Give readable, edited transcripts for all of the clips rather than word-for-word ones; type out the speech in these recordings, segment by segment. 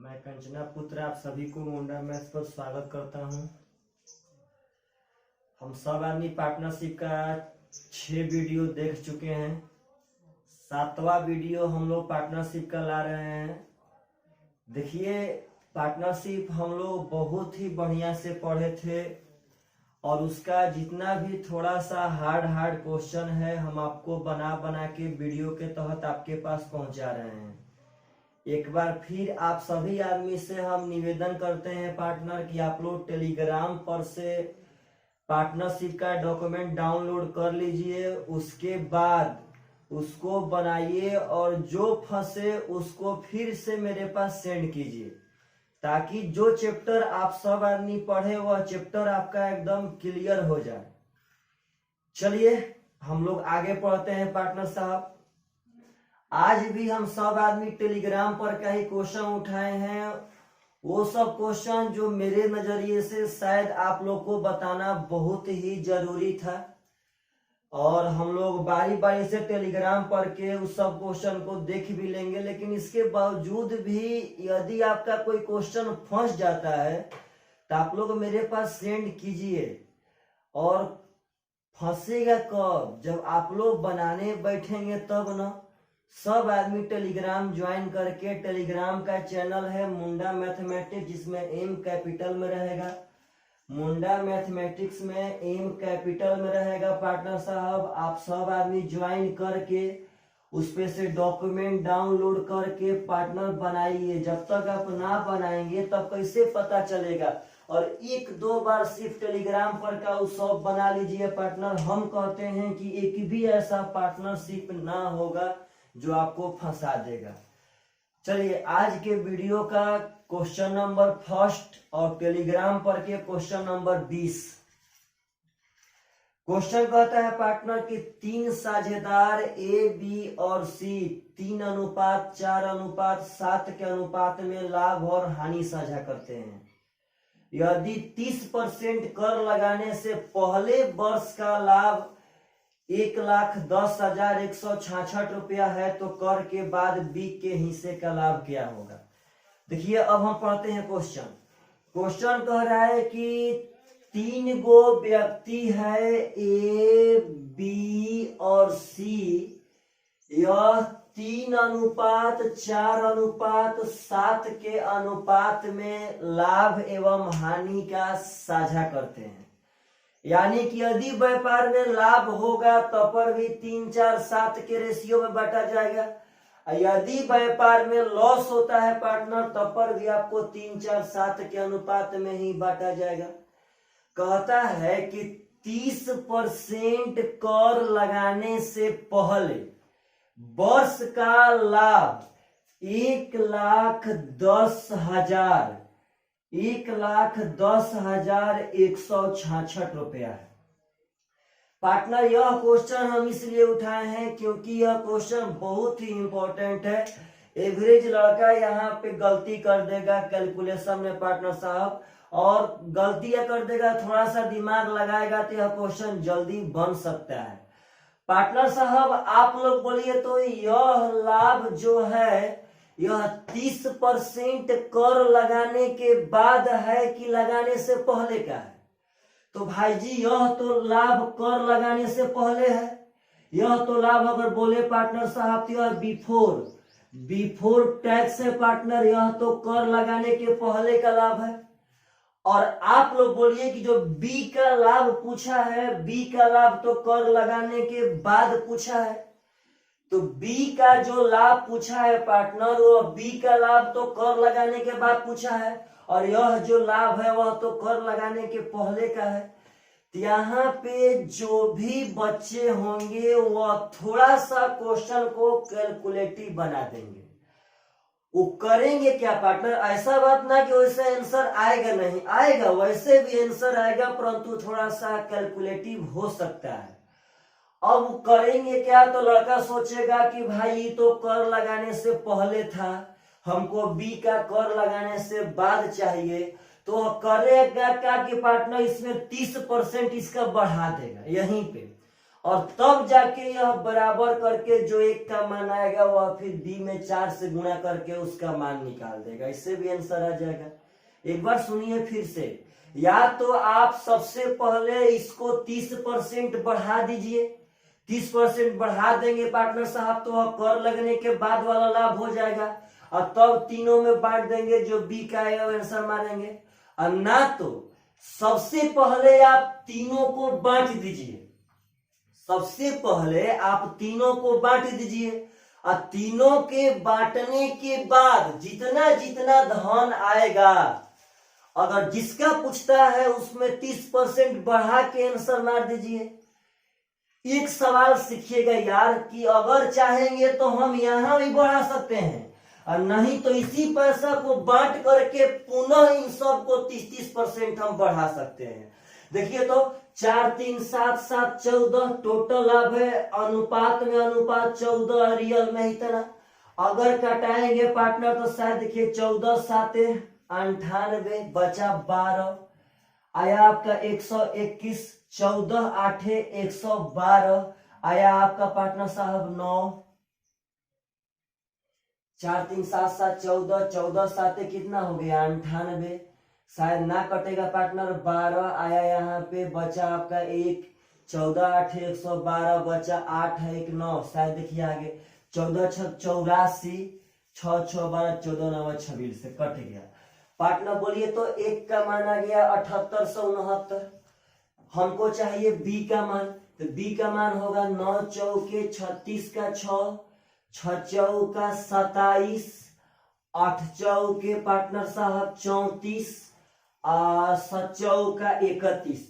मैं कंचना पुत्र आप सभी को मुंडा मैथ्स पर स्वागत करता हूं। हम सब आदमी पार्टनरशिप का 6 वीडियो देख चुके हैं। 7वां वीडियो हम लोग पार्टनरशिप का ला रहे हैं। देखिए, पार्टनरशिप हम लोग बहुत ही बढ़िया से पढ़े थे और उसका जितना भी थोड़ा सा हार्ड क्वेश्चन है हम आपको बना बना के वीडियो के तहत आपके पास पहुंचा रहे हैं। एक बार फिर आप सभी आदमी से हम निवेदन करते हैं पार्टनर कि आप लोग टेलीग्राम पर से पार्टनरशिप का डॉक्यूमेंट डाउनलोड कर लीजिए, उसके बाद उसको बनाइए और जो फंसे उसको फिर से मेरे पास सेंड कीजिए, ताकि जो चैप्टर आप सब आदमी पढ़े वह चैप्टर आपका एकदम क्लियर हो जाए। चलिए हम लोग आगे पढ़ते हैं पार्टनर साहब। आज भी हम सब आदमी टेलीग्राम पर का ही क्वेश्चन उठाए हैं, वो सब क्वेश्चन जो मेरे नजरिए से शायद आप लोग को बताना बहुत ही जरूरी था, और हम लोग बारी बारी से टेलीग्राम पर के उस सब क्वेश्चन को देख भी लेंगे। लेकिन इसके बावजूद भी यदि आपका कोई क्वेश्चन फंस जाता है तो आप लोग मेरे पास सेंड कीजिए। और फंसेगा कब? जब आप लोग बनाने बैठेंगे तब ना। सब आदमी टेलीग्राम ज्वाइन करके, टेलीग्राम का चैनल है मुंडा मैथमेटिक्स, जिसमें एम कैपिटल में रहेगा। मुंडा मैथमेटिक्स में एम कैपिटल में रहेगा पार्टनर साहब। आप सब आदमी ज्वाइन करके उस पे से डॉक्यूमेंट डाउनलोड करके पार्टनर बनाइए। जब तक आप ना बनाएंगे तब कैसे पता चलेगा? और 1-2 बार सिर्फ टेलीग्राम पर का उस सब बना लीजिए पार्टनर। हम कहते हैं कि एक भी ऐसा पार्टनरशिप ना होगा जो आपको फंसा देगा। चलिए आज के वीडियो का क्वेश्चन नंबर 1 और टेलीग्राम पर के क्वेश्चन नंबर 20। क्वेश्चन कहता है पार्टनर कि 3 साझेदार ए, बी और सी 3:4:7 के अनुपात में लाभ और हानि साझा करते हैं। यदि 30% कर लगाने से पहले वर्ष का लाभ 1,10,166 रुपया है तो कर के बाद बी के हिस्से का लाभ क्या होगा? देखिए अब हम पढ़ते हैं क्वेश्चन। क्वेश्चन कह रहा है कि 3 गो व्यक्ति है ए, बी और सी। यह 3:4:7 के अनुपात में लाभ एवं हानि का साझा करते हैं। यानी कि यदि व्यापार में लाभ होगा तब पर भी 3:4:7 के रेशियो में बांटा जाएगा। यदि व्यापार में लॉस होता है पार्टनर तब पर भी आपको 3:4:7 के अनुपात में ही बांटा जाएगा। कहता है कि 30% कर लगाने से पहले वर्ष का लाभ 1,10,166 रुपया है। पार्टनर यह क्वेश्चन हम इसलिए उठाए हैं क्योंकि यह क्वेश्चन बहुत ही इंपॉर्टेंट है। एवरेज लड़का यहाँ पे गलती कर देगा कैलकुलेशन में पार्टनर साहब, और गलतियां कर देगा, थोड़ा सा दिमाग लगाएगा तो यह क्वेश्चन जल्दी बन सकता है। पार्टनर साहब आप लोग बोलिए तो यह लाभ जो है यह 30% कर लगाने के बाद है कि लगाने से पहले का है? तो भाई जी यह तो लाभ कर लगाने से पहले है। यह तो लाभ अगर बोले पार्टनर साहब तो यह बिफोर टैक्स है पार्टनर। यह तो कर लगाने के पहले का लाभ है। और आप लोग बोलिए कि जो बी का लाभ पूछा है, बी का लाभ तो कर लगाने के बाद पूछा है। तो बी का जो लाभ पूछा है पार्टनर, वो बी का लाभ तो कर लगाने के बाद पूछा है, और यह जो लाभ है वह तो कर लगाने के पहले का है। तो यहाँ पे जो भी बच्चे होंगे वह थोड़ा सा क्वेश्चन को कैलकुलेटिव बना देंगे। वो करेंगे क्या पार्टनर? ऐसा बात ना कि वैसे आंसर आएगा, नहीं आएगा, वैसे भी आंसर आएगा, परंतु थोड़ा सा कैलकुलेटिव हो सकता है। अब करेंगे क्या? तो लड़का सोचेगा कि भाई ये तो कर लगाने से पहले था, हमको बी का कर लगाने से बाद चाहिए। तो करेगा क्या कि पार्टनर इसमें 30% इसका बढ़ा देगा यहीं पे, और तब जाके यह बराबर करके जो 1 का मान आएगा वह फिर b में 4 से गुणा करके उसका मान निकाल देगा। इससे भी आंसर आ जाएगा। एक बार सुनिए फिर से, या तो आप सबसे पहले इसको 30% बढ़ा दीजिए, 30% बढ़ा देंगे पार्टनर साहब तो वह कर लगने के बाद वाला लाभ हो जाएगा, और तब तीनों में बांट देंगे, जो बी का आएगा आंसर मारेंगे। और ना तो सबसे पहले आप तीनों को बांट दीजिए, सबसे पहले आप तीनों को बांट दीजिए, और तीनों के बांटने के बाद जितना जितना धन आएगा, अगर जिसका पूछता है उसमें 30% बढ़ा के आंसर मार दीजिए। एक सवाल सीखिएगा यार कि अगर चाहेंगे तो हम यहां भी बढ़ा सकते हैं, और नहीं तो इसी पैसा को बांट करके पुनः इन सब को 30-30% हम बढ़ा सकते हैं। देखिए तो 4 3 7 7 14 टोटल लाभ है, अनुपात में अनुपात 14, रियल में इतना। अगर कटाएंगे पार्टनर तो शायद देखिए 14 7 98 बचा 12, आया आपका 121, 14 8 112, आया आपका पार्टनर साहब 9, 4 3 7 7 14, 14 7 कितना हो गया 98, शायद ना कटेगा पार्टनर 12, आया यहाँ पे बचा आपका 1, 14 8 112 बचा 8 1 9, शायद देखिए आगे 14 6 84, 6 6 12 14 9 26 से कट गया पार्टनर। बोलिए तो 1 का मान आ गया 7869। हमको चाहिए बी का मान, तो बी का मान होगा 9 चौके 36 का 6, 6 चौका 27, 8 चौके पार्टनर साहब 34, 7 चौका 31।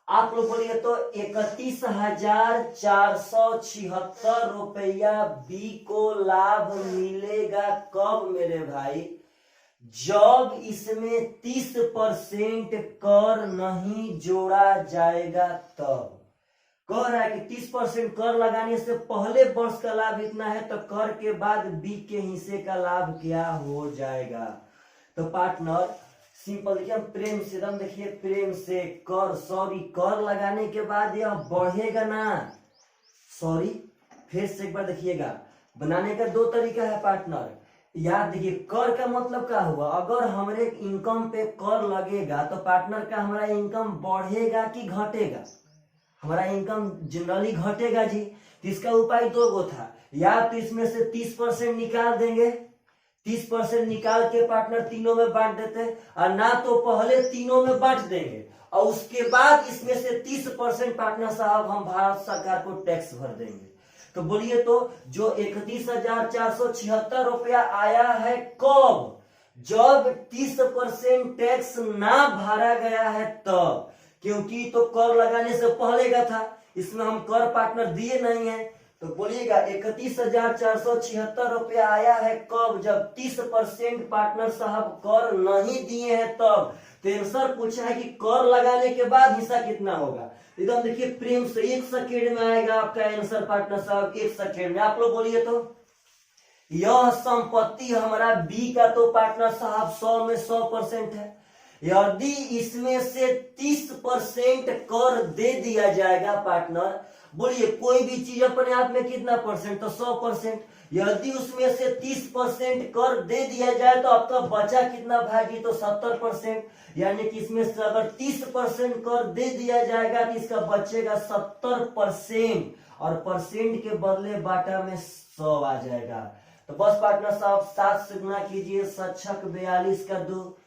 आप लोग बोलिए तो 31,476 रुपया बी को लाभ मिलेगा। कब मेरे भाई? जब इसमें 30% कर नहीं जोड़ा जाएगा तब। कह रहा है कि 30% कर लगाने से पहले वर्ष का लाभ इतना है, तो कर के बाद बी के हिस्से का लाभ क्या हो जाएगा। तो पार्टनर सिंपल देखिए, हम प्रेम से एकदम देखिए, प्रेम से कर, सॉरी कर लगाने के बाद यह बढ़ेगा ना, सॉरी फिर से एक बार देखिएगा। बनाने का 2 तरीका है पार्टनर, याद देखिए। कर का मतलब क्या हुआ, अगर हमारे इनकम पे कर लगेगा तो पार्टनर का हमारा इनकम बढ़ेगा कि घटेगा? हमारा इनकम जनरली घटेगा जी। तो इसका उपाय 2 गो था, या तो इसमें से 30% निकाल देंगे, 30% निकाल के पार्टनर तीनों में बांट देते, और ना तो पहले तीनों में बांट देंगे और उसके बाद इसमें से 30% पार्टनर साहब हम भारत सरकार को टैक्स भर देंगे। तो बोलिए तो जो 31,476 रुपया आया है कब? जब 30% टैक्स ना भरा गया है तब, क्योंकि तो कर लगाने से पहले का था, इसमें हम कर पार्टनर दिए नहीं है। तो बोलिएगा 31,476 रुपया आया है कब? जब 30% पार्टनर साहब कर नहीं दिए हैं तब। तो आंसर पूछा है कि कर लगाने के बाद हिस्सा कितना होगा। एकदम देखिए प्रेम से 1 सेकेंड में आएगा आपका आंसर पार्टनर साहब, 1 सेकेंड में। आप लोग बोलिए तो यह संपत्ति हमारा बी का तो पार्टनर साहब 100 में 100% है। यदि इसमें से 30% कर दे दिया जाएगा पार्टनर, बोलिए कोई भी चीज अपने आप में कितना परसेंट? तो 100%। यदि उसमें से 30% कर दे दिया जाए तो आपका बचा कितना भागी? तो 70%। यानी कि इसमें से अगर 30% कर दे दिया जाएगा तो इसका बचेगा 70%, और परसेंट के बदले बाटा में 100 आ जाएगा। तो बस पार्टनर साहब 7 से गुणा कीजिए, 7 42 का 2,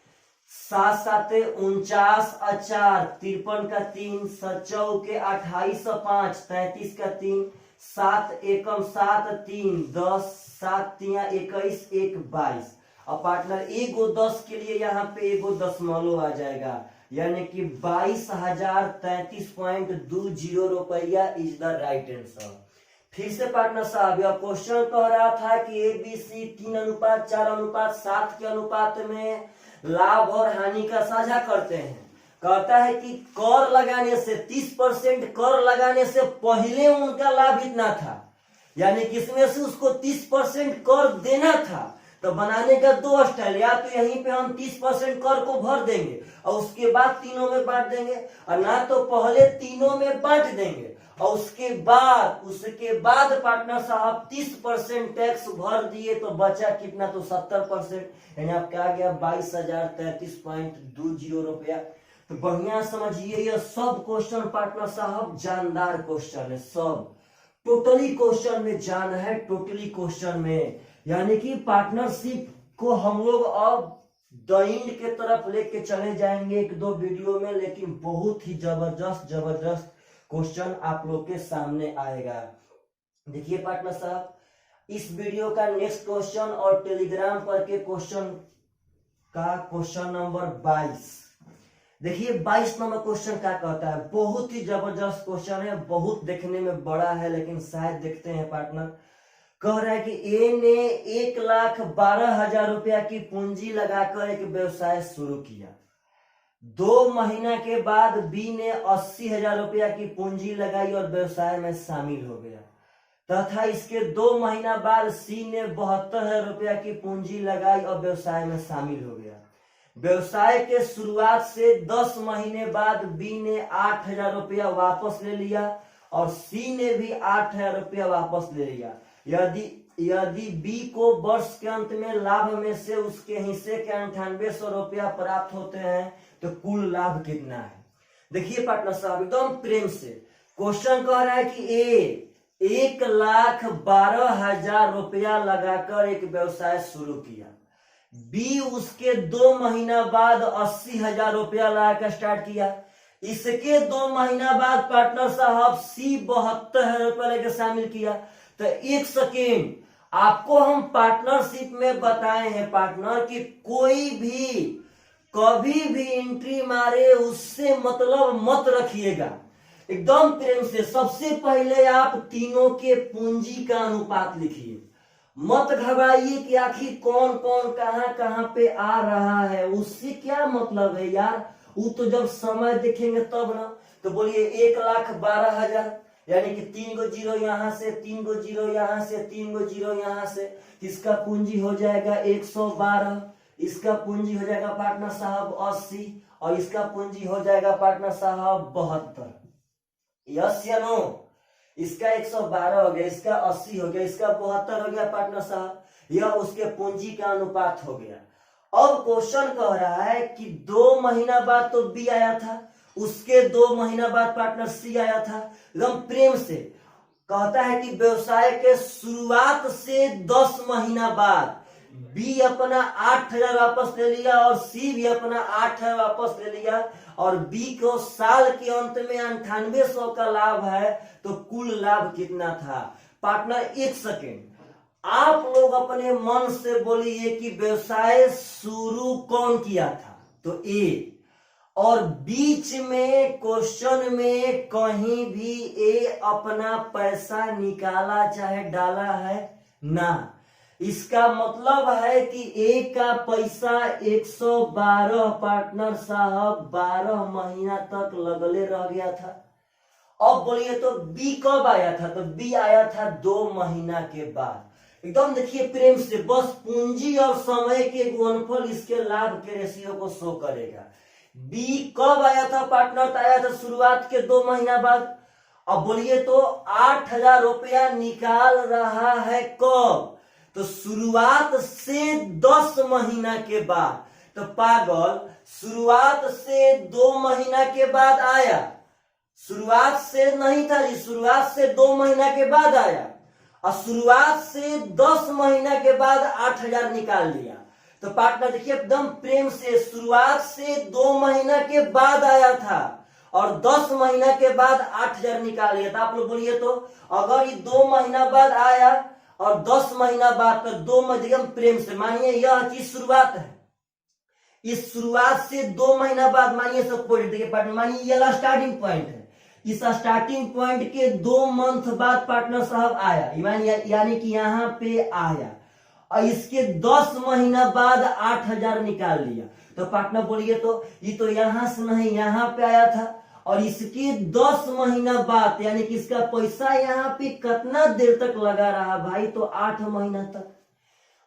7 7 49, 4 53 का 3, 7 के 28 5, 33 का 3, 7 एकम 7 3 10, 7 3 21 1 22। अब पार्टनर एगो 10 के लिए यहाँ पे एगो दशमलव आ जाएगा, यानी कि 22,033.20 रुपया इज द राइट आंसर। फिर से पार्टनर साहब यह क्वेश्चन कह रहा था कि ABC 3:4:7 के अनुपात में लाभ और हानि का साझा करते हैं। कहता है कि कर लगाने से 30% कर लगाने से पहले उनका लाभ इतना था, यानी कि इसमें से उसको 30% कर देना था। तो बनाने का 2 स्टाइल, या तो यहीं पे हम 30% कर को भर देंगे और उसके बाद तीनों में बांट देंगे, और ना तो पहले तीनों में बांट देंगे और उसके बाद पार्टनर साहब 30% टैक्स भर दिए तो बचा कितना, तो 70%, यानी आपका आ गया 22,033.20 रुपया। तो बढ़िया समझिए, यह सब क्वेश्चन पार्टनर साहब जानदार क्वेश्चन है, सब टोटली क्वेश्चन में जान है, टोटली क्वेश्चन में, यानी कि पार्टनरशिप को हम लोग अब द एंड के तरफ लेके चले जाएंगे 1-2 वीडियो में, लेकिन बहुत ही जबरदस्त क्वेश्चन आप लोग के सामने आएगा। देखिए पार्टनर साहब, इस वीडियो का नेक्स्ट क्वेश्चन और टेलीग्राम पर के क्वेश्चन का क्वेश्चन नंबर 22। देखिए 22 नंबर क्वेश्चन क्या कहता है, बहुत ही जबरदस्त क्वेश्चन है, बहुत देखने में बड़ा है, लेकिन शायद देखते हैं पार्टनर। कह रहा है कि ए ने 1,12,000 रुपया की पूंजी लगाकर एक व्यवसाय शुरू किया। 2 महीना के बाद बी ने 80,000 रुपया की पूंजी लगाई और व्यवसाय में शामिल हो गया, तथा इसके 2 महीना बाद सी ने 72,000 रुपया की पूंजी लगाई और व्यवसाय में शामिल हो गया। व्यवसाय के शुरुआत से 10 महीने बाद बी ने 8,000 रुपया वापस ले लिया और सी ने भी 8,000 रुपया वापस ले लिया। यदि बी को वर्ष के अंत में लाभ में से उसके हिस्से के 9800 रुपया प्राप्त होते हैं तो कुल लाभ कितना है। देखिए पार्टनर साहब, एकदम प्रेम से क्वेश्चन कह रहा है कि ए 1,12,000 रुपया लगाकर एक व्यवसाय शुरू किया, बी उसके 2 महीना बाद 80,000 रुपया लगाकर स्टार्ट किया, इसके 2 महीना बाद पार्टनर साहब सी 72,000 रुपया लेकर शामिल किया। तो एक सेकेंड, आपको हम पार्टनरशिप में बताए हैं पार्टनर कि कोई भी कभी भी एंट्री मारे उससे मतलब मत रखिएगा, एकदम प्रेम से। सबसे पहले आप तीनों के पूंजी का अनुपात लिखिए, मत घबराइए कि आखिर कौन कौन कहां पे आ रहा है, उससे क्या मतलब है यार, वो तो जब समय देखेंगे तब ना। तो बोलिए 1,12,000, यानी कि 3 गो जीरो यहां से, 3 गो जीरो यहां से, 3 गो जीरो यहां से, इसका पूंजी हो जाएगा 112, इसका पूंजी हो जाएगा पार्टनर साहब 80 और इसका पूंजी हो जाएगा पार्टनर साहब 72। यस या नो? इसका 112 हो गया, इसका 80 हो गया, इसका 72 हो गया पार्टनर साहब, यह उसके पूंजी का अनुपात हो गया। अब क्वेश्चन कह रहा है कि 2 महीना बाद तो बी आया था, उसके 2 महीना बाद पार्टनर सी आया था। एकदम प्रेम से कहता है कि व्यवसाय के शुरुआत से 10 महीना बाद बी अपना 8,000 वापस ले लिया और सी भी अपना 8,000 वापस ले लिया, और बी को साल के अंत में 9800 का लाभ है, तो कुल लाभ कितना था पार्टनर। एक सेकेंड, आप लोग अपने मन से बोलिए कि व्यवसाय शुरू कौन किया था, तो ए, और बीच में क्वेश्चन में कहीं भी ए अपना पैसा निकाला चाहे डाला है ना। इसका मतलब है कि ए का पैसा 112 पार्टनर साहब 12 महीना तक लगले रह गया था। अब बोलिए तो बी कब आया था, तो बी आया था 2 महीना के बाद। एकदम देखिए प्रेम से, बस पूंजी और समय के गुणनफल इसके लाभ के रेशियो को शो करेगा। बी कब आया था पार्टनर, तो आया था शुरुआत के 2 महीना बाद। अब बोलिए तो 8,000 रुपया निकाल रहा है कब, तो शुरुआत से 10 महीना के बाद। तो पागल, शुरुआत से 2 महीना के बाद आया, शुरुआत से नहीं था जी, शुरुआत से 2 महीना के बाद आया, और शुरुआत से 10 महीना के बाद 8,000 निकाल लिया। तो पार्टनर देखिए एकदम प्रेम से, शुरुआत से 2 महीना के बाद आया था और 10 महीना के बाद 8,000 निकाल लिया था। आप लोग बोलिए तो अगर ये 2 महीना बाद आया और 10 महीना बाद, तो 2 महीना प्रेम से मानिए यह चीज शुरुआत है, इस शुरुआत से 2 महीना बाद मानिए सब पॉइंट देखिए पार्टनर, मानिए यह स्टार्टिंग पॉइंट है, इस स्टार्टिंग पॉइंट के 2 मंथ बाद पार्टनर साहब आया, यानी कि यहाँ पे आया, और इसके 10 महीना बाद 8,000 निकाल लिया। तो पार्टनर बोलिए तो ये तो यहां से नहीं यहाँ पे आया था, और इसके 10 महीना बाद, यानी कि इसका पैसा यहाँ पे कितना देर तक लगा रहा भाई, तो 8 महीना तक।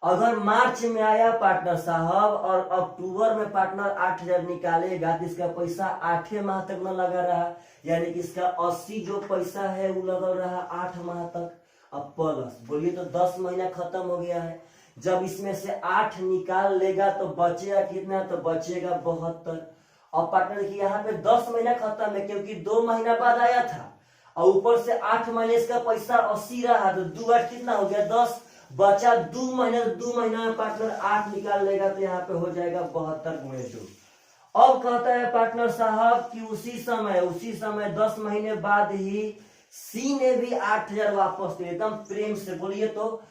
अगर मार्च में आया पार्टनर साहब और अक्टूबर में पार्टनर 8,000 निकालेगा तो इसका पैसा 8 माह तक न लगा रहा, यानी कि इसका 80 जो पैसा है वो लगा रहा 8 माह तक। अब प्लस बोलिए तो 10 महीना खत्म हो गया है। जब इसमें से 8 निकाल लेगा तो बचेगा कितना, तो बचेगा 72। और पार्टनर देखिए यहाँ पे 10 महीना खत्म है क्योंकि 2 महीना बाद आया था और ऊपर से 8 महीने इसका पैसा 80 रहा, तो 2 8 कितना हो गया 10, बचा 2 महीने। 2 महीना में पार्टनर 8 निकाल लेगा तो यहाँ पे हो जाएगा 72 गुणे 2। अब कहता है पार्टनर साहब कि उसी समय 10 महीने बाद ही सी ने भी 8,000 वापस दिए। एकदम प्रेम से बोलिए तो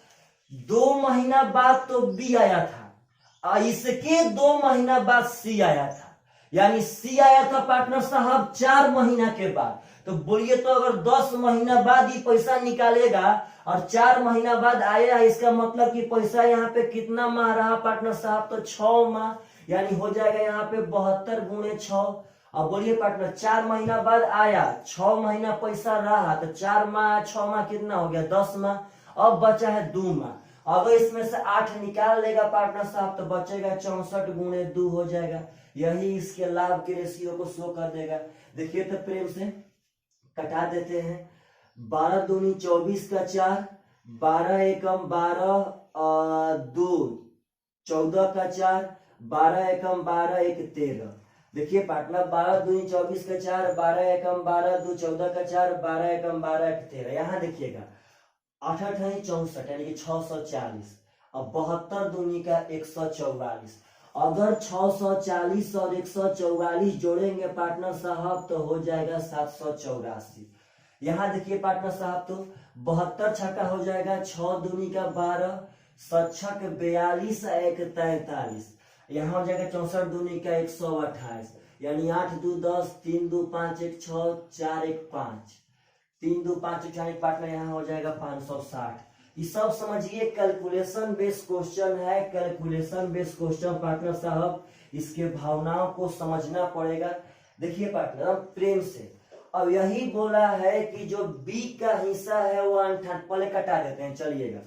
2 महीना बाद तो बी आया था, इसके 2 महीना बाद सी आया था, यानी सी आया था पार्टनर साहब 4 महीना के बाद। तो बोलिए तो अगर 10 महीना बाद ही पैसा निकालेगा और 4 महीना बाद आया, इसका मतलब कि पैसा यहाँ पे कितना माह रहा पार्टनर साहब, तो 6 माह, यानी हो जाएगा यहाँ पे 72 गुणे 6। अब बोलिए पार्टनर 4 महीना बाद आया, 6 महीना पैसा रहा, तो 4 माह 6 माह कितना हो गया 10 माह। अब बचा है 2 माह। अगर इसमें से 8 निकाल लेगा पार्टनर साहब तो बचेगा 64 गुणे 2 हो जाएगा। यही इसके लाभ के रेशियो को शो कर देगा। देखिए तो प्रेम से कटा देते हैं। 12 दूनी 24 का 4, 12 एकम 12 2 14 का 4, 12 एकम 12 1 13। देखिए पार्टनर 12 दूनी 24 का 4, 12 एकम 12 2 14 का 4, 12 एकम 12 1 13। यहाँ देखिएगा 8 8 है 64, यानी कि 640। अब 72 दूनी का 144। अगर 640 और 144 जोड़ेंगे पार्टनर साहब तो हो जाएगा 784। यहाँ देखिए पार्टनर साहब तो 72 छक्का हो जाएगा, 6 दूनी का 12, 7 42 1 43। यहाँ हो जाएगा 64 दूनी का 128, यानी 8 2 10, 3 2 5 1 6, 4 1 5, 3 2 5 1 4 पार्टनर यहाँ हो जाएगा 560। ये सब समझिए कैलकुलेशन बेस्ड क्वेश्चन है, कैलकुलेशन बेस्ड क्वेश्चन पार्टनर साहब, इसके भावनाओं को समझना पड़ेगा। देखिए पार्टनर प्रेम से अब यही बोला है कि जो बी का हिस्सा है वो 58, पहले कटा देते हैं चलिएगा।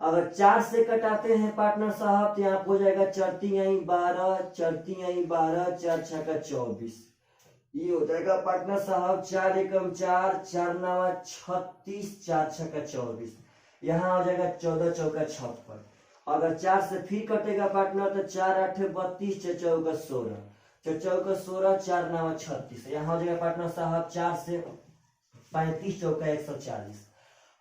अगर 4 से कटाते हैं पार्टनर साहब तो यहाँ हो जाएगा 4 3 12, 4 3 12, 4 6 24। ये हो जाएगा पार्टनर साहब 4 एकम 4, 4 9 36, 4 6 24। यहाँ हो जाएगा 14 चौका 56। अगर 4 से फिर कटेगा पार्टनर तो 4 8 32, 4 चौका 16, 4 चौका 16, 4 9 36। यहाँ हो जाएगा पार्टनर साहब 4 से 35 चौका 140।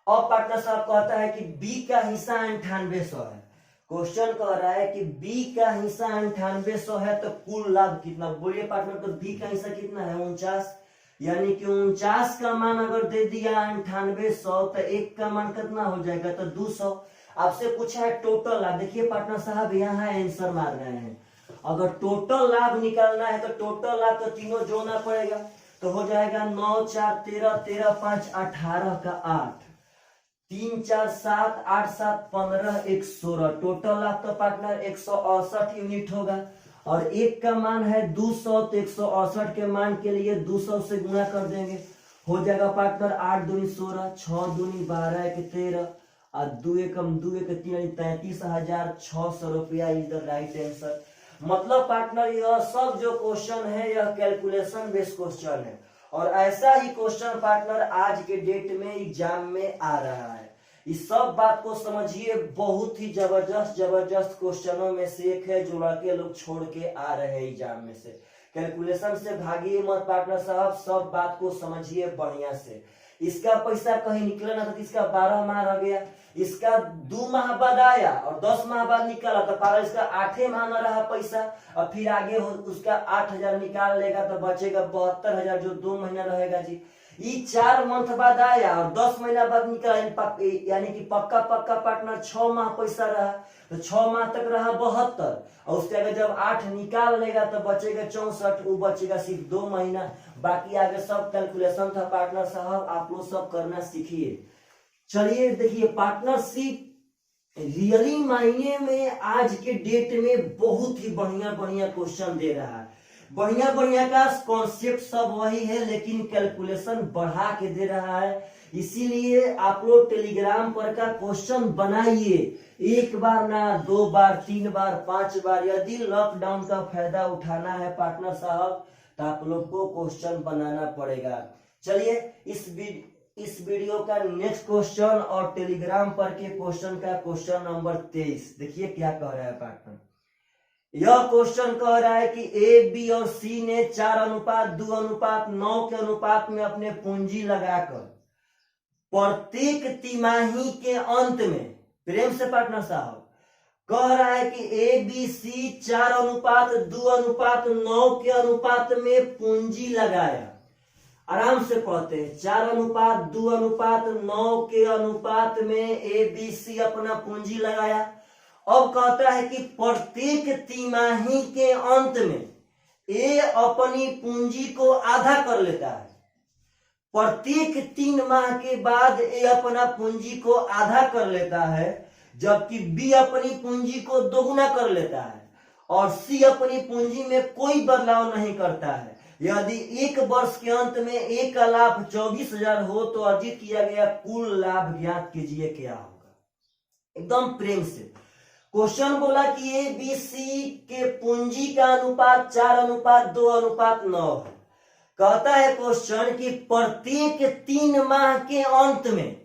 अब पार्टनर साहब कहता है कि बी का हिस्सा 9800 है। क्वेश्चन कह रहा है कि बी का हिस्सा 9800 है तो कुल लाभ कितना। बोलिए पार्टनर तो बी का हिस्सा कितना है 49, यानी कि 49 का मान अगर दे दिया 9800 तो एक का मान कितना हो जाएगा तो 200। आपसे पूछा है टोटल लाभ। देखिए पार्टनर साहब यहाँ आंसर मार रहे हैं, अगर टोटल लाभ निकालना है तो टोटल लाभ तो तीनों जोड़ना पड़ेगा, तो हो जाएगा 9 4 13, 13 5 18 का 8, 3 4 7 8 7 15 1 16। टोटल लाभ तो पार्टनर 168 यूनिट होगा और एक का मान है 200, तो 168 के मान के लिए 200 से गुणा कर देंगे, हो जाएगा पार्टनर 8 दूनी 16, 6 दूनी 12 1 13 और 2 एकम 2 1 3 33,600 रुपया इज द राइट आंसर। मतलब पार्टनर यह सब जो क्वेश्चन है यह कैलकुलेशन बेस्ड क्वेश्चन है और ऐसा ही क्वेश्चन पार्टनर आज के डेट में एग्जाम में आ रहा है। इस सब बात को समझिए, बहुत ही जबरदस्त क्वेश्चनों में से एक है जो लड़के लोग छोड़ के आ रहे हैं एग्जाम में से। कैलकुलेशन से भागिए मत पार्टनर साहब, सब बात को समझिए बढ़िया से। इसका पैसा कहीं निकला ना तो इसका 12 माह रह गया, इसका 2 माह बाद आया और 10 माह बाद निकला तो पारा इसका 8 माह न रहा पैसा और फिर आगे उसका 8000 निकाल लेगा तो बचेगा 72,000 जो 2 महीना रहेगा जी। ये 4 मंथ बाद आया और 10 महीना बाद निकला, यानी कि पक्का पार्टनर 6 माह पैसा रहा तो 6 माह तक रहा 72 और उसके आगे जब 8 निकाल लेगा तो बचेगा 64, वो बचेगा सिर्फ 2 महीना। बाकी आगे सब कैलकुलेशन था पार्टनर साहब, आप लोग सब करना सीखिए। चलिए देखिए पार्टनरशिप रियली मायने में आज के डेट में बहुत ही बढ़िया क्वेश्चन दे रहा है। बढ़िया का कॉन्सेप्ट सब वही है लेकिन कैलकुलेशन बढ़ा के दे रहा है। इसीलिए आप लोग टेलीग्राम पर का क्वेश्चन बनाइए, एक बार ना, 2 बार, 3 बार, 5 बार। यदि लॉकडाउन का फायदा उठाना है पार्टनर साहब तो आप लोग को क्वेश्चन बनाना पड़ेगा। चलिए इस वीडियो का नेक्स्ट क्वेश्चन और टेलीग्राम पर के क्वेश्चन का क्वेश्चन नंबर 23 देखिए क्या कह रहा है पार्टनर। यह क्वेश्चन कह रहा है कि ए, बी और सी ने 4:2:9 के अनुपात में अपने पूंजी लगाकर प्रत्येक तिमाही के अंत में, प्रेम से पार्टनर साहब, कह रहा है कि ए, बी, सी 4:2:9 के अनुपात में पूंजी लगाया। आराम से पढ़ते हैं, 4:2:9 के अनुपात में ए, बी, सी अपना पूंजी लगाया। अब कहता है कि प्रत्येक तिमाही के अंत में ए अपनी पूंजी को आधा कर लेता है। प्रत्येक 3 माह के बाद ए अपना पूंजी को आधा कर लेता है, जबकि बी अपनी पूंजी को दोगुना कर लेता है और सी अपनी पूंजी में कोई बदलाव नहीं करता है। यदि 1 वर्ष के अंत में ए का लाभ 24,000 हो तो अर्जित किया गया कुल लाभ ज्ञात कीजिए क्या होगा। एकदम प्रेम से क्वेश्चन बोला कि ए, बी, सी के पूंजी का अनुपात 4:2:9 है। कहता है क्वेश्चन कि प्रत्येक 3 माह के अंत में,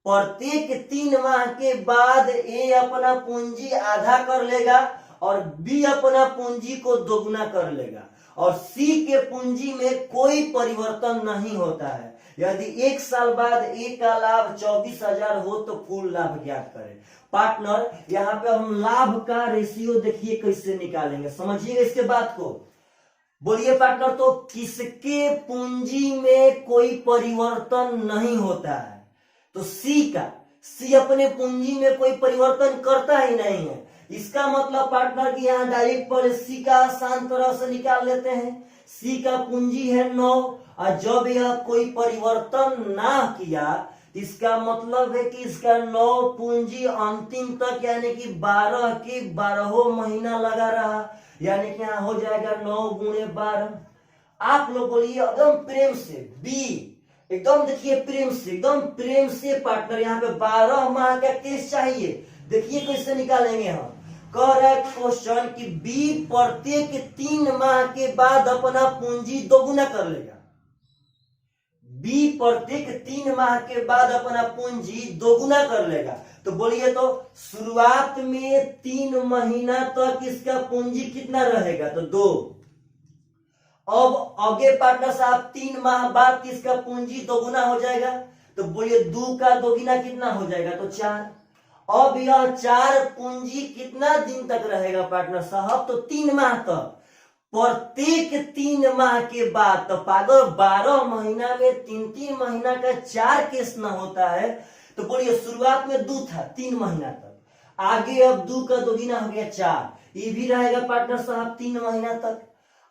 प्रत्येक 3 माह के बाद ए अपना पूंजी आधा कर लेगा और बी अपना पूंजी को दोगुना कर लेगा और सी के पूंजी में कोई परिवर्तन नहीं होता है। यदि 1 साल बाद ए का लाभ 24,000 हो तो कुल लाभ ज्ञात करें। पार्टनर यहाँ पे हम लाभ का रेशियो देखिए कैसे निकालेंगे, समझिएगा इसके बात को। बोलिए पार्टनर, तो किसके पूंजी में कोई परिवर्तन नहीं होता है? तो सी अपने पूंजी में कोई परिवर्तन करता ही नहीं है। इसका मतलब पार्टनर की यहाँ डायरेक्ट पर सी का आसान तरह से निकाल लेते हैं। सी का पूंजी है 9 और जब यह कोई परिवर्तन ना किया, इसका मतलब है कि इसका 9 पूंजी अंतिम तक यानी कि 12 के 12 महीना लगा रहा, यानी कि यहाँ हो जाएगा 9 गुणे 12। आप लोग बोलिए एकदम प्रेम से बी, एकदम देखिए एकदम प्रेम से पार्टनर, यहाँ पे 12 माह का केस चाहिए। देखिए कैसे निकालेंगे हम। कह रहा है क्वेश्चन कि बी प्रत्येक 3 माह के बाद अपना पूंजी दोगुना कर लेगा। बी प्रत्येक 3 माह के बाद अपना पूंजी दोगुना कर लेगा। तो बोलिए तो शुरुआत में 3 महीना तक इसका पूंजी कितना रहेगा? तो 2। अब आगे पार्टनर साहब 3 माह बाद इसका पूंजी दोगुना हो जाएगा। तो बोलिए 2 का दोगुना कितना हो जाएगा? तो 4। अब यह 4 पूंजी कितना दिन तक रहेगा पार्टनर साहब? तो 3 माह तक। प्रत्येक 3 माह के बाद, तो पागल 12 महीना में 3-3 महीना का 4 केस ना होता है। तो बोलिए शुरुआत में 2 था 3 महीना तक, आगे अब 2 का दोगुना हो गया 4, ये भी रहेगा पार्टनर साहब 3 महीना तक।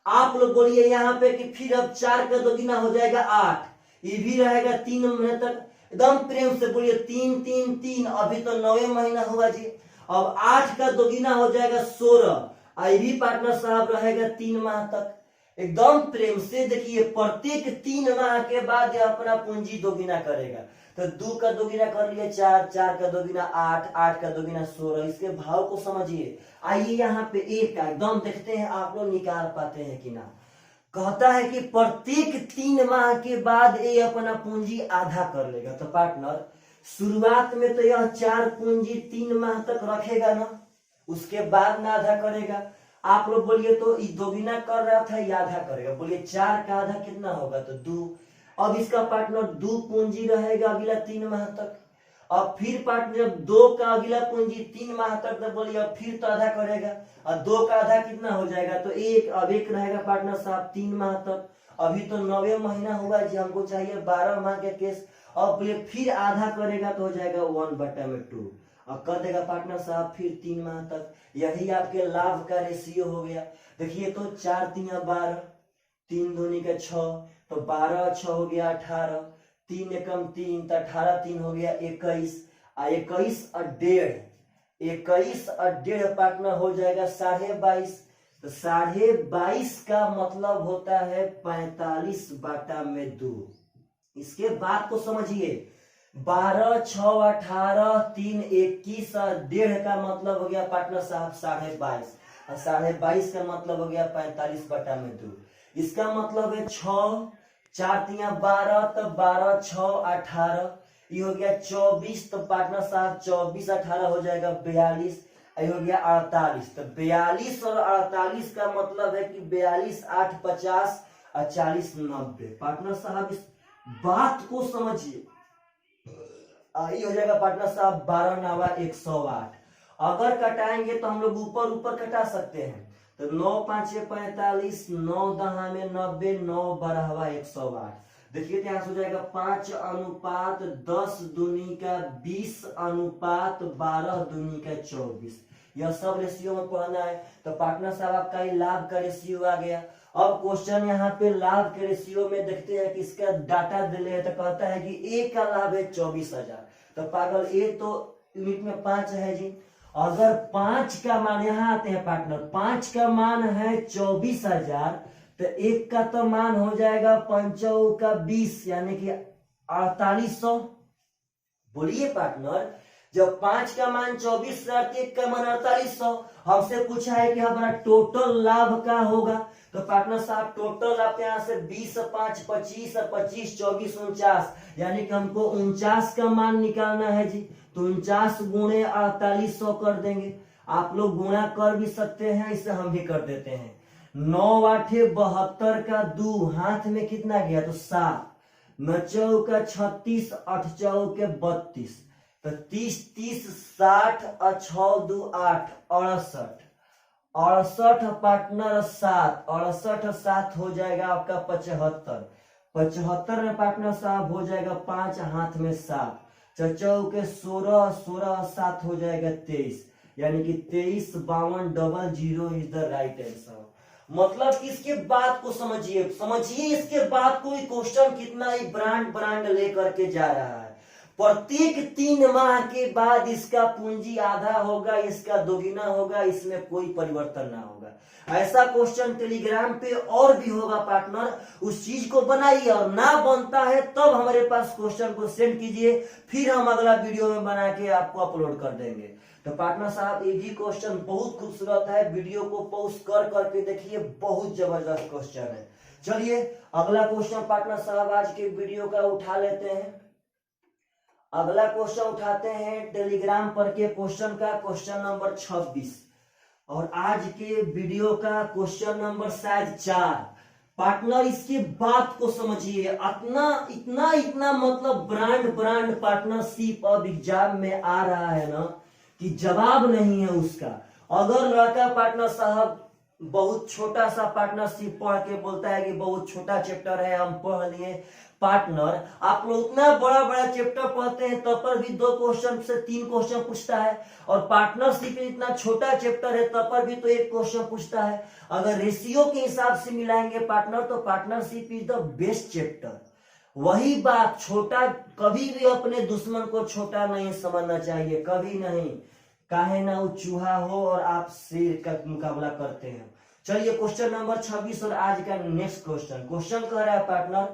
आप लोग बोलिए यहाँ पे कि फिर अब 4 का दोगुना हो जाएगा 8, ये भी रहेगा 3 महीने तक। एकदम प्रेम से बोलिए 3 3 3, अभी तो 9वें महीना हुआ जी। अब 8 का दोगुना हो जाएगा 16, ये भी पार्टनर साहब रहेगा 3 माह तक। एकदम प्रेम से देखिए प्रत्येक 3 माह के बाद यह अपना पूंजी दोगुना करेगा। तो 2 का दोगुना कर लिया 4, 4 का दोगुना 8, 8 का दोगुना 16। इसके भाव को समझिए। आइए यहाँ पे एक का एकदम देखते हैं आप लोग निकाल पाते हैं कि ना। कहता है कि प्रत्येक 3 माह के बाद ये अपना पूंजी आधा कर लेगा। तो पार्टनर शुरुआत में तो यह 4 पूंजी 3 माह तक रखेगा ना, उसके बाद ना आधा करेगा। आप लोग बोलिए तो दोगुना कर रहा था या आधा करेगा? बोलिए 4 का आधा कितना होगा? तो 2। अब इसका पार्टनर 2 पूंजी रहेगा अगला 3 माह तक। अब फिर पार्टनर जब 2 का अगला पूंजी 3 माह तक, तो बोलिए अब फिर तो आधा करेगा और 2 का आधा कितना हो जाएगा? तो 1। अब 1 रहेगा पार्टनर साहब 3 माह तक। अभी तो 9वें महीना हुआ जी, हमको चाहिए 12 माह के केस। अब बोलिए फिर आधा करेगा तो हो जाएगा 1/2 और कर देगा पार्टनर साहब फिर 3 माह तक। यही आपके लाभ का रेशियो हो गया। देखिए तो 4 3 12, 3 दूनी का 6, तो 12 6 हो गया 18, 3 एकम 3, तो 18 3 हो गया 21, 21 और 1.5, 21 और 1.5 पार्टनर हो जाएगा 22.5। तो 22.5 का मतलब होता है 45/2। इसके बात को समझिए, 12 6 18 3 21 और 1.5 का मतलब हो गया पार्टनर साहब 22.5 और 22.5 का मतलब हो गया 45/2। इसका मतलब है 6 4 3 12 तो 12 6 18 ये हो गया 24। तो पार्टनर साहब 24 18 हो जाएगा 42। ये हो गया 48। तो 42 और 48 का मतलब है कि 42 8 50 और 40 90। पार्टनर साहब इस बात को समझिए। ये हो जाएगा पार्टनर साहब 12 9 108। अगर कटाएंगे तो हम लोग ऊपर ऊपर कटा सकते हैं। तो 9 5 45 9 10 में 90 9 12 108। देखिए ध्यान से हो जाएगा 5 अनुपात 10 दूनी का 20 अनुपात 12 दूनी का 24। यह सब रेशियो में पढ़ना है। तो पार्टनर साहब आपका ये लाभ का रेशियो आ गया। अब क्वेश्चन यहाँ पे लाभ के रेशियो में देखते हैं कि इसका डाटा दिले है। तो कहता है कि ए का लाभ है 24,000। तो पागल ए तो यूनिट में 5 है जी। अगर 5 का मान यहाँ आते हैं पार्टनर, 5 का मान है 24,000 तो एक का तो मान हो जाएगा 5 का 20 यानी कि 4800। बोलिए पार्टनर, जब 5 का मान 24,000 एक का मान 4800। हमसे पूछा है कि हमारा टोटल लाभ क्या होगा। तो पार्टनर साहब टोटल लाभ यहाँ से 20 5 25 25 24 49 यानी कि हमको 49 का मान निकालना है जी। तो 49 गुणे 4800 कर देंगे। आप लोग गुणा कर भी सकते हैं, इसे हम भी कर देते हैं। 9 8 72 का 2 हाथ में कितना गया तो 7। 9 चौका 36 8 चौके 32। तो 30 30 60 और 6 2 8 68। 68 पार्टनर 7 68 7 हो जाएगा आपका 75। 75 में पार्टनर साहब हो जाएगा 5 हाथ में 7। चचौ के 16 16 7 हो जाएगा 23 यानी कि 23 52 00 इज द राइट आंसर। मतलब इसके बात को समझिए, समझिए इसके बाद कोई क्वेश्चन कितना ही ब्रांड ब्रांड लेकर के जा रहा है। प्रत्येक 3 माह के बाद इसका पूंजी आधा होगा, इसका दोगुना होगा, इसमें कोई परिवर्तन ना होगा। ऐसा क्वेश्चन टेलीग्राम पे और भी होगा पार्टनर, उस चीज को बनाइए और ना बनता है तब हमारे पास क्वेश्चन को सेंड कीजिए, फिर हम अगला वीडियो में बना के आपको अपलोड कर देंगे। तो पार्टनर साहब ये भी क्वेश्चन बहुत खूबसूरत है, वीडियो को पॉज कर करके देखिए, बहुत जबरदस्त क्वेश्चन है। चलिए अगला क्वेश्चन पार्टनर साहब आज के वीडियो का उठा लेते हैं। अगला क्वेश्चन उठाते हैं टेलीग्राम पर के क्वेश्चन का, क्वेश्चन नंबर 26 और आज के वीडियो का क्वेश्चन नंबर शायद 4। पार्टनर इसकी बात को समझिए, इतना इतना इतना मतलब ब्रांड ब्रांड पार्टनरशिप अब एग्जाम में आ रहा है ना कि जवाब नहीं है उसका। अगर लड़का पार्टनर साहब बहुत छोटा सा पार्टनरशिप पढ़ के बोलता है कि बहुत छोटा चैप्टर है हम पढ़ लिए, पार्टनर आप लोग इतना बड़ा बड़ा चैप्टर पढ़ते हैं तब पर भी 2 क्वेश्चन से 3 क्वेश्चन पूछता है, और पार्टनरशिप इतना छोटा चैप्टर है तब पर भी तो 1 क्वेश्चन पूछता है। अगर रेशियो के हिसाब से मिलाएंगे पार्टनर तो partnership is the best chapter. वही बात, छोटा कभी भी अपने दुश्मन को छोटा नहीं समझना चाहिए, कभी नहीं। काहे ना वो चूहा हो और आप शेर का मुकाबला करते हैं। चलिए क्वेश्चन नंबर 26 और आज का नेक्स्ट क्वेश्चन। क्वेश्चन कह रहा है पार्टनर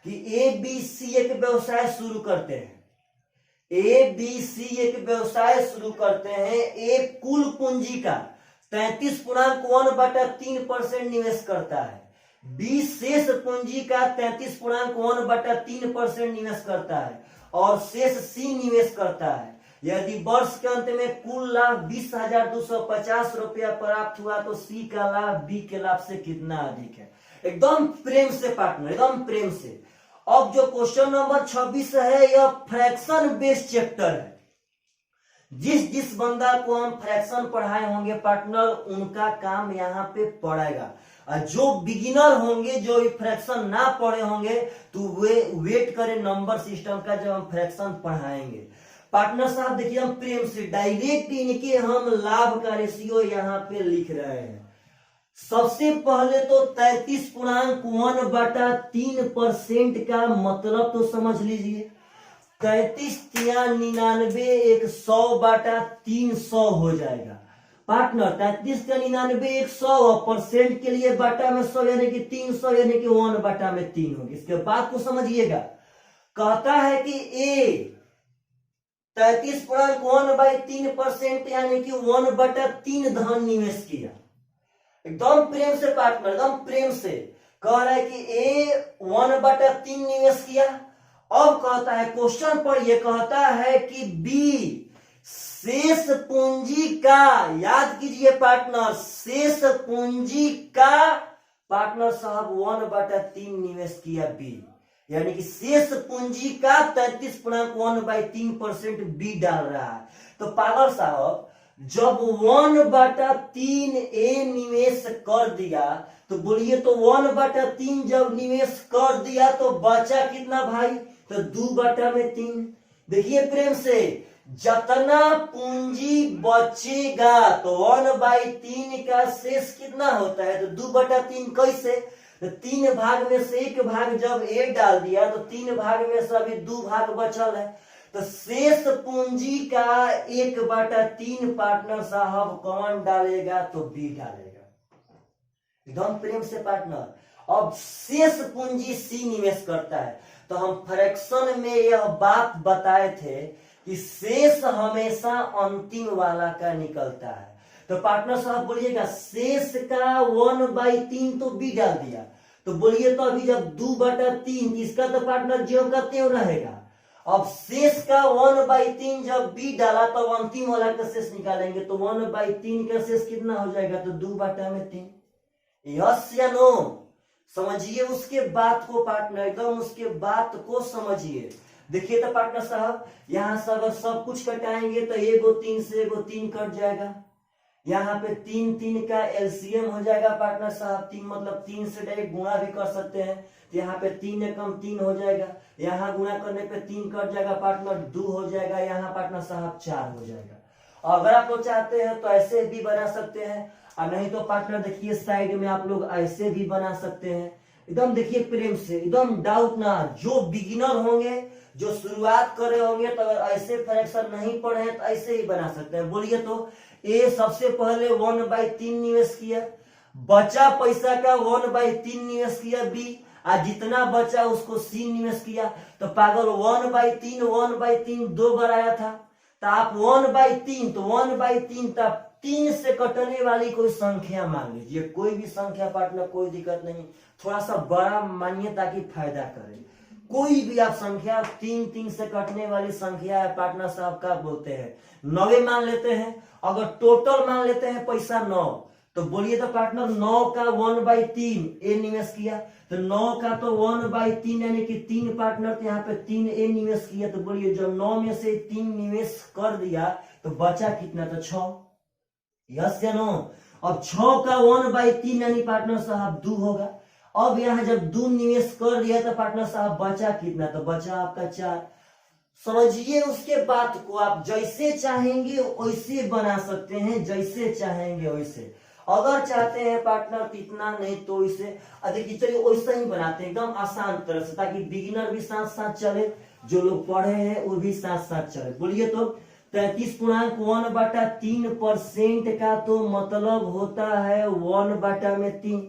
कि ABC एक व्यवसाय शुरू करते हैं। ABC एक व्यवसाय शुरू करते हैं। एक कुल पूंजी का 33.1/3% निवेश करता है। B शेष पूंजी का 33.1/3% निवेश करता है और शेष C निवेश करता है। यदि वर्ष के अंत में कुल लाभ 20,250 रुपया प्राप्त हुआ तो C का लाभ B के लाभ से कितना अधिक है। एकदम प्रेम से पार्टनर, एकदम प्रेम से। अब जो क्वेश्चन नंबर 26 है यह फ्रैक्शन बेस्ड चैप्टर है। जिस जिस बंदा को हम फ्रैक्शन पढ़ाए होंगे पार्टनर उनका काम यहाँ पे पड़ेगा। जो बिगिनर होंगे, जो फ्रैक्शन ना पढ़े होंगे तो वे वेट करें नंबर सिस्टम का जब हम फ्रैक्शन पढ़ाएंगे। पार्टनर साहब देखिए हम प्रेम से डायरेक्ट इनके हम लाभ का रेशियो यहाँ पे लिख रहे हैं। सबसे पहले तो 33.1/3% का मतलब तो समझ लीजिए। 33 या 99 एक 100/300 हो जाएगा पार्टनर। 33 का 99 एक 100 और परसेंट के लिए बटा में 100 यानी कि 300 यानी कि 1/3 होगी। इसके बाद को समझिएगा, कहता है कि 33.1/3% यानी कि 1/3 धन निवेश किया। एकदम प्रेम से पार्टनर, एकदम प्रेम से कह रहा है कि ए 1/3 निवेश किया। अब कहता है क्वेश्चन पर, यह कहता है कि बी शेष पूंजी का, याद कीजिए पार्टनर, शेष पूंजी का पार्टनर साहब 1/3 निवेश किया बी, यानी कि शेष पूंजी का 33.1/3% बी डाल रहा है। तो पागल साहब जब 1/3 ए निवेश कर दिया तो बोलिए, तो 1/3 जब निवेश कर दिया तो बचा कितना भाई, तो 2/3। देखिए प्रेम से, जितना पूंजी बचेगा तो 1/3 का शेष कितना होता है, तो 2/3। कैसे, तो 3 भाग में से 1 भाग जब ए डाल दिया तो 3 भाग में से अभी 2 भाग बचल है, तो शेष पूंजी का 1/3 पार्टनर साहब कौन डालेगा, तो बी डालेगा। एकदम प्रेम से पार्टनर। अब शेष पूंजी सी निवेश करता है। तो हम फ्रैक्शन में यह बात बताए थे कि शेष हमेशा अंतिम वाला का निकलता है। तो पार्टनर साहब बोलिएगा, शेष का 1/3 तो बी डाल दिया, तो बोलिए तो अभी जब 2/3, इसका तो पार्टनर ज्यों का त्यों रहेगा। अब शेष का 1/3 जब बी डाला तो अंतिम वाला का शेष निकालेंगे, तो 1/3 का शेष कितना हो जाएगा, तो 2/3। यस या नो, समझिए उसके बात को पार्टनर, एकदम उसके बात को समझिए। देखिए तो पार्टनर साहब, यहां से अगर सब कुछ कटाएंगे तो 1 से 1 कट जाएगा। यहाँ पे 3 का एलसीएम हो जाएगा पार्टनर साहब। 3 मतलब 3 से डायरेक्ट गुणा भी कर सकते हैं। यहाँ पे 3 एकम 3 हो जाएगा, यहाँ गुणा करने पे 3 कट जाएगा पार्टनर, 2 हो जाएगा, यहाँ पार्टनर साहब 4 हो जाएगा। अगर आप लोग चाहते हैं तो ऐसे भी बना सकते हैं, और नहीं तो पार्टनर देखिए साइड में आप लोग ऐसे भी बना सकते हैं। एकदम देखिए प्रेम से, एकदम डाउट ना, जो बिगिनर होंगे, जो शुरुआत करे होंगे, तो अगर ऐसे फ्रैक्शन नहीं पढ़े तो ऐसे ही बना सकते हैं। बोलिए तो ए सबसे पहले 1/3 निवेश किया, बचा पैसा का 1/3 निवेश किया बी, और जितना बचा उसको सी निवेश किया। तो पागल 1/3 2 बार आया था, तो आप 1/3, तो 1/3 तब 3 से कटने वाली कोई संख्या मान लीजिए, कोई भी संख्या पार्टनर, कोई दिक्कत नहीं, थोड़ा सा बड़ा मानिए ताकि फायदा करे। कोई भी आप संख्या 3 से कटने वाली संख्या है पार्टनर साहब का बोलते हैं, 9 मान लेते हैं। अगर टोटल मान लेते हैं पैसा 9, तो बोलिए तो पार्टनर 9 का 1/3 ए निवेश किया, तो 9 का तो 1/3 यानी कि 3 पार्टनर, तो यहाँ पे 3 ए निवेश किया। तो बोलिए जब 9 में से 3 निवेश कर दिया तो बचा कितना, तो 6। यस या नो। अब 6 का 1/3 यानी पार्टनर साहब 2 होगा। अब यहाँ जब 2 निवेश कर दिया तो पार्टनर साहब बचा कितना, तो बचा आपका 4। समझिए उसके बात को, आप जैसे चाहेंगे वैसे बना सकते हैं, जैसे चाहेंगे वैसे। अगर चाहते हैं पार्टनर तो इतना, नहीं तो इसे देखिए चलिए वैसा ही बनाते हैं एकदम आसान तरह से, ताकि बिगिनर भी साथ साथ चले, जो लोग पढ़े हैं वो भी साथ साथ चले। बोलिए तो 33.1/3% का तो मतलब होता है 1/3।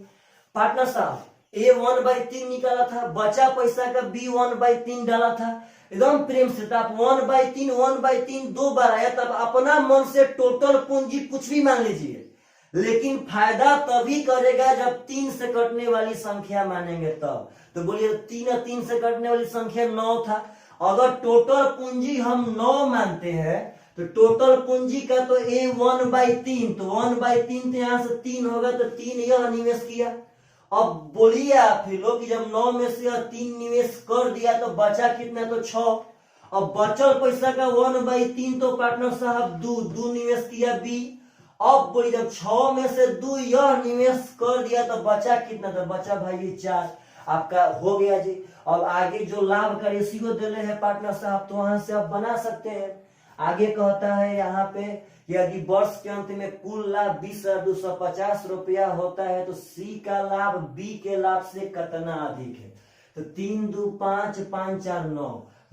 पार्टनर साहब ए 1/3 निकाला था, बचा पैसा का बी 1/3 डाला था। एकदम प्रेम से, आप 1/3 2 बार आया, तब अपना मन से टोटल पूंजी कुछ भी मान लीजिए, लेकिन फायदा तभी करेगा जब 3 से कटने वाली संख्या मानेंगे तब। तो बोलिए 3 से कटने वाली संख्या 9 था। अगर टोटल पूंजी हम 9 मानते हैं तो टोटल पूंजी का तो ए 1/3, तो 1/3 तो यहाँ से 3 होगा, तो 3 यह निवेश किया। अब बोलिए आप फिर लोग कि जब 9 में से 3 निवेश कर दिया तो बचा कितना, तो 6। अब बचल पैसा का 1/3 तो पार्टनर साहब 2 निवेश किया बी। अब बोलिए जब 6 में से 2 यह निवेश कर दिया तो बचा कितना, तो बचा भाई 4। आपका हो गया जी। अब आगे जो लाभ का रेशियो दे रहे हैं पार्टनर साहब, तो वहां से आप बना सकते हैं। आगे कहता है यहाँ पे, यदि वर्ष के अंत में कुल लाभ 20,250 रुपया होता है तो सी का लाभ बी के लाभ से कितना अधिक है। तो 3 2 5 5 4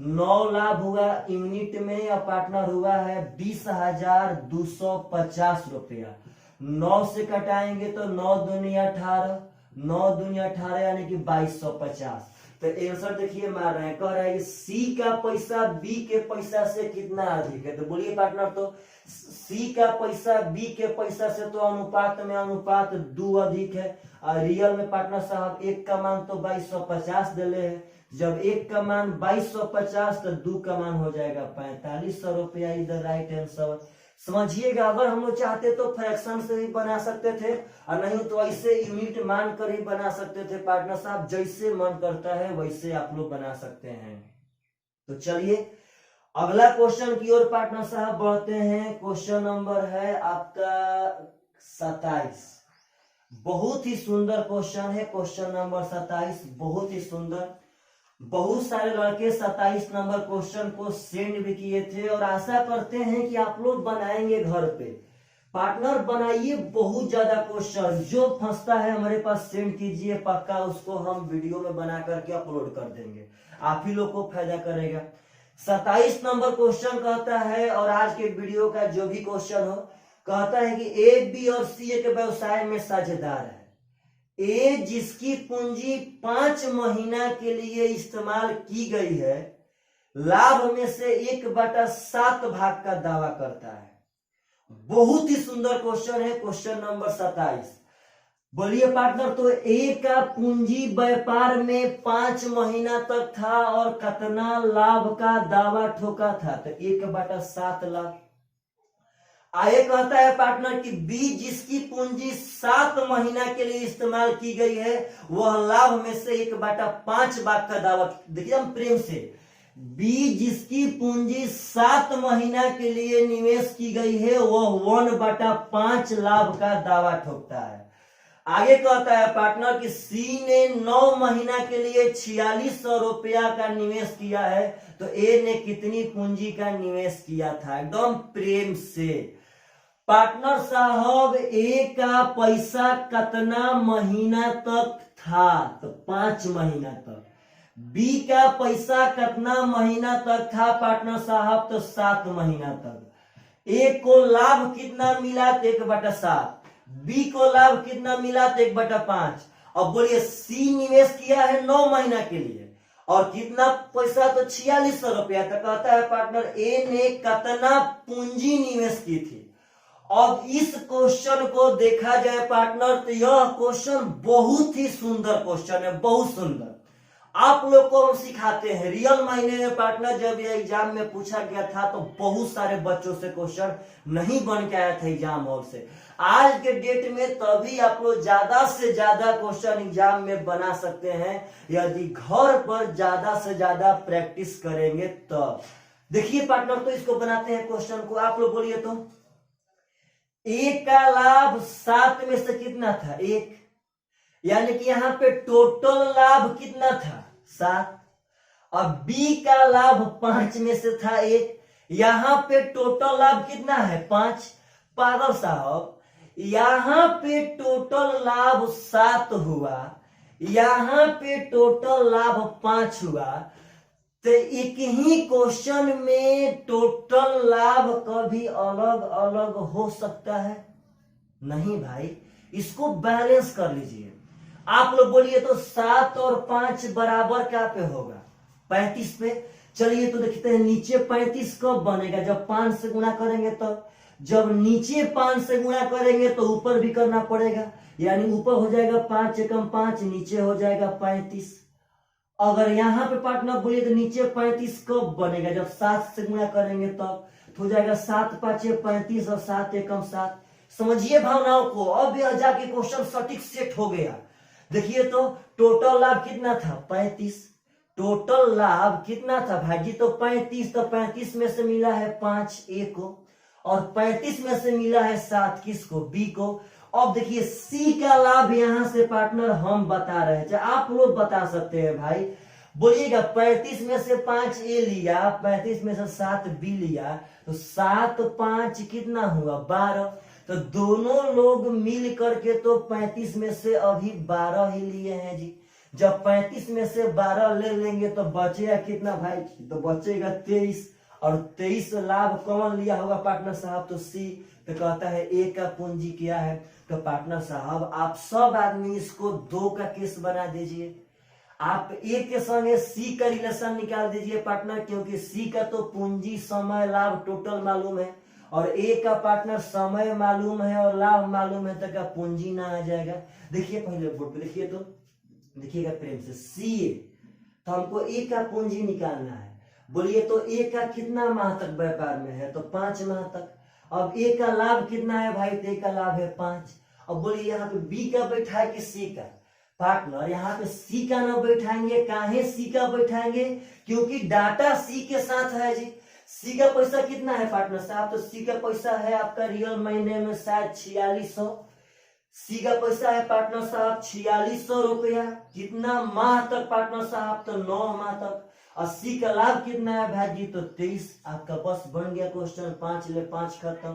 9 लाभ हुआ यूनिट में, और पार्टनर हुआ है 20,250 रुपया। 9 से कटाएंगे तो 9 दूनी 18, 9 दूनी 18 यानी कि 2250। तो आंसर देखिए मार रहे हैं, कह रहा है कि सी का पैसा बी के पैसा से कितना अधिक है। तो बोलिए पार्टनर, तो सी का पैसा बी के पैसा से तो अनुपात में अनुपात 2 अधिक है। और रियल में पार्टनर साहब एक का मान तो 2250 दिले है। जब एक का मान 2250 तो 2 का मान हो जाएगा 4500 रुपया। इधर राइट आंसर समझिएगा। अगर हम लोग चाहते तो फ्रैक्शन से भी बना सकते थे, और नहीं तो ऐसे यूनिट मान कर ही बना सकते थे। पार्टनर साहब जैसे मन करता है वैसे आप लोग बना सकते हैं। तो चलिए अगला क्वेश्चन की ओर पार्टनर साहब बढ़ते हैं। क्वेश्चन नंबर है आपका 27। बहुत ही सुंदर क्वेश्चन है क्वेश्चन नंबर 27, बहुत ही सुंदर। बहुत सारे लड़के 27 नंबर क्वेश्चन को सेंड भी किए थे, और आशा करते हैं कि आप लोग बनाएंगे घर पे। पार्टनर बनाइए बहुत ज्यादा क्वेश्चन, जो फंसता है हमारे पास सेंड कीजिए, पक्का उसको हम वीडियो में बना करके अपलोड कर देंगे, आप ही लोग को फायदा करेगा। 27 नंबर क्वेश्चन कहता है, और आज के वीडियो का जो भी क्वेश्चन हो, कहता है कि ए बी और सी एक व्यवसाय में साझेदार है। ए जिसकी पूंजी 5 महीना के लिए इस्तेमाल की गई है, लाभ में से 1/7 भाग का दावा करता है। बहुत ही सुंदर क्वेश्चन है क्वेश्चन नंबर 27। बोलिए पार्टनर, तो ए का पूंजी व्यापार में 5 महीना तक था और कितना लाभ का दावा ठोका था? तो 1/7 लाभ। आगे कहता है पार्टनर कि बी जिसकी पूंजी 7 महीना के लिए इस्तेमाल की गई है, वह लाभ में से 1/5 भाग का दावा। देखिए हम प्रेम से, बी जिसकी पूंजी 7 महीना के लिए निवेश की गई है, वह 1/5 लाभ का दावा ठोकता है। आगे कहता है पार्टनर कि सी ने 9 महीना के लिए 4600 रुपया का निवेश किया है, तो ए ने कितनी पूंजी का निवेश किया था? एकदम प्रेम से पार्टनर साहब, ए का पैसा कितना महीना तक था? तो 5 महीना तक। बी का पैसा कितना महीना तक था पार्टनर साहब? तो 7 महीना तक। ए को लाभ कितना मिला? तो 1/7। बी को लाभ कितना मिला? तो 1/5। अब बोलिए सी निवेश किया है 9 महीना के लिए, और कितना पैसा? तो 4600 रुपया। तो कहता है पार्टनर ए ने कितना पूंजी निवेश की थी। अब इस क्वेश्चन को देखा जाए पार्टनर, तो यह क्वेश्चन बहुत ही सुंदर क्वेश्चन है, बहुत सुंदर। आप लोग को हम सिखाते हैं रियल मायने में पार्टनर। जब ये एग्जाम में पूछा गया था तो बहुत सारे बच्चों से क्वेश्चन नहीं बन के आया था एग्जाम हॉल से। आज के डेट में तभी आप लोग ज्यादा से ज्यादा क्वेश्चन एग्जाम में बना सकते हैं, यदि घर पर ज्यादा से ज्यादा प्रैक्टिस करेंगे तो। देखिए पार्टनर, तो इसको बनाते हैं क्वेश्चन को। आप लोग बोलिए तो, ए का लाभ 7 में से कितना था? 1, यानी कि यहाँ पे टोटल लाभ कितना था? 7। अब बी का लाभ 5 में से था 1, यहाँ पे टोटल लाभ कितना है? 5। पागल साहब, यहाँ पे टोटल लाभ 7 हुआ, यहाँ पे टोटल लाभ 5 हुआ, तो एक ही क्वेश्चन में टोटल लाभ कभी अलग अलग हो सकता है? नहीं भाई, इसको बैलेंस कर लीजिए। आप लोग बोलिए तो 7 और 5 बराबर क्या पे होगा? 35 पे। चलिए तो देखते हैं नीचे 35 कब बनेगा? जब 5 से गुणा करेंगे तब। जब नीचे 5 से गुणा करेंगे तो ऊपर भी करना पड़ेगा, यानी ऊपर हो जाएगा 5 एकम 5, नीचे हो जाएगा 35। अगर यहाँ पे पार्टनर बोलिए तो नीचे 35 कब बनेगा? जब 7 से गुणा करेंगे तब। तो हो जाएगा 7 5 35 और 7 एकम 7। समझिए भावनाओं को। अब यह जाके क्वेश्चन सटीक सेट हो गया। देखिए तो टोटल लाभ कितना था? 35। टोटल लाभ कितना था भाई जी? तो 35। तो 35 में से मिला है 5 ए को, और 35 में से मिला है 7 किसको? बी को। अब देखिए सी का लाभ यहां से पार्टनर हम बता रहे हैं, आप लोग बता सकते हैं भाई। बोलिएगा 35 में से 5 ए लिया, 35 में से 7 बी लिया, तो 7 5 कितना हुआ? 12। तो दोनों लोग मिल करके तो 35 में से अभी 12 ही लिए हैं जी। जब 35 में से 12 ले लेंगे तो बचेगा कितना भाई? तो बचेगा 23, और 23 लाभ कौन लिया होगा पार्टनर साहब? तो सी। तो कहता है ए का पूंजी क्या है? तो पार्टनर साहब आप सब आदमी इसको 2 का केस बना दीजिए। आप ए के संगे सी का रिलेशन निकाल दीजिए पार्टनर, क्योंकि सी का तो पूंजी समय लाभ टोटल मालूम है और ए का पार्टनर समय मालूम है और लाभ मालूम है, तो क्या पूंजी ना आ जाएगा। देखिए पहले बोर्ड पे देखिए, तो देखिएगा प्रेम से, सी ए, तो हमको ए का पूंजी निकालना है। बोलिए तो ए का कितना माह तक व्यापार में है, तो 5 माह तक। अब ए का लाभ कितना है भाई, तो ए का लाभ है 5। अब बोलिए यहाँ पे बी का बैठा है कि सी का, पार्टनर यहाँ पे सी का ना बैठाएंगे, काहे सी का बैठाएंगे, क्योंकि डाटा सी के साथ है जी। सी का पैसा कितना है पार्टनर साहब, तो सी का पैसा है आपका रियल महीने में शायद 4600। सी का पैसा है पार्टनर साहब 4600 रुपया। कितना माह तक पार्टनर साहब, तो 9 माह तक। और सी का लाभ कितना है भाई जी, तो 23। आपका बस बन गया क्वेश्चन, 5 ले 5 खत्म,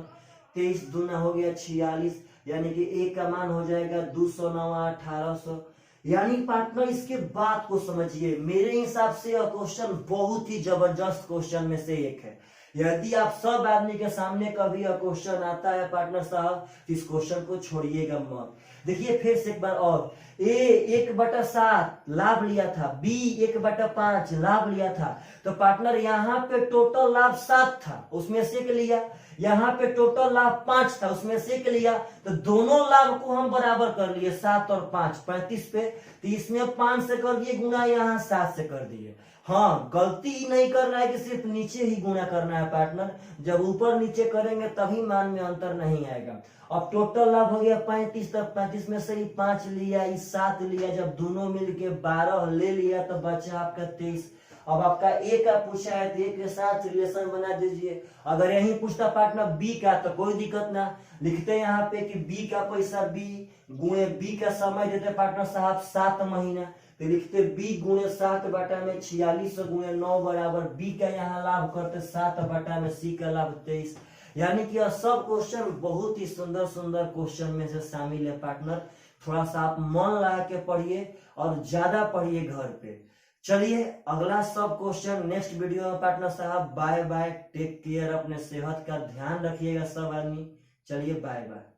23 दूना हो गया 46, यानी कि ए का मान हो जाएगा 200 9 1800। यानी पार्टनर इसके बात को समझिए, मेरे हिसाब से यह क्वेश्चन बहुत ही जबरदस्त क्वेश्चन में से एक है। यदि आप सब आदमी के सामने कभी यह क्वेश्चन आता है पार्टनर साहब, तो इस क्वेश्चन को छोड़िएगा मत। देखिए फिर से एक बार और, ए 1/7 लाभ लिया था, बी 1/5 लाभ लिया था, तो पार्टनर यहाँ पे टोटल लाभ 7 था, उसमें से एक लिया। यहाँ पे टोटल लाभ 5 था, उसमें से एक लिया, तो दोनों लाभ को हम बराबर कर लिए, 7 और 5 35 पे, तो इसमें 5 से कर दिए गुना, यहाँ 7 से कर दिए। हाँ, गलती ही नहीं करना है कि सिर्फ नीचे ही गुणा करना है पार्टनर, जब ऊपर नीचे करेंगे तभी मान में अंतर नहीं आएगा। अब टोटल लाभ हो गया 35, तब 35 में से ही 5 लिया, 7 लिया, जब दोनों मिलके 12 ले लिया, तो बचा आपका 23। अब आपका ए का पूछा है, तो ए के साथ रिलेशन बना दीजिए। अगर यही पूछता पार्टनर बी का, तो कोई दिक्कत ना, लिखते यहाँ पे कि बी का पैसा बी गुणे बी का समय देते पार्टनर साहब 7 महीना, तो लिखते बी गुणे 7 बटा में 46 गुणे 9 बराबर बी का यहाँ लाभ करते 7 बटा में सी का लाभ 23। यानी कि यह सब क्वेश्चन बहुत ही सुंदर सुंदर क्वेश्चन में से शामिल है पार्टनर। थोड़ा सा आप मन लगा के पढ़िए और ज्यादा पढ़िए घर पे। चलिए अगला सब क्वेश्चन नेक्स्ट वीडियो में पार्टनर साहब। बाय बाय, टेक केयर, अपने सेहत का ध्यान रखिएगा सब आदमी। चलिए बाय बाय।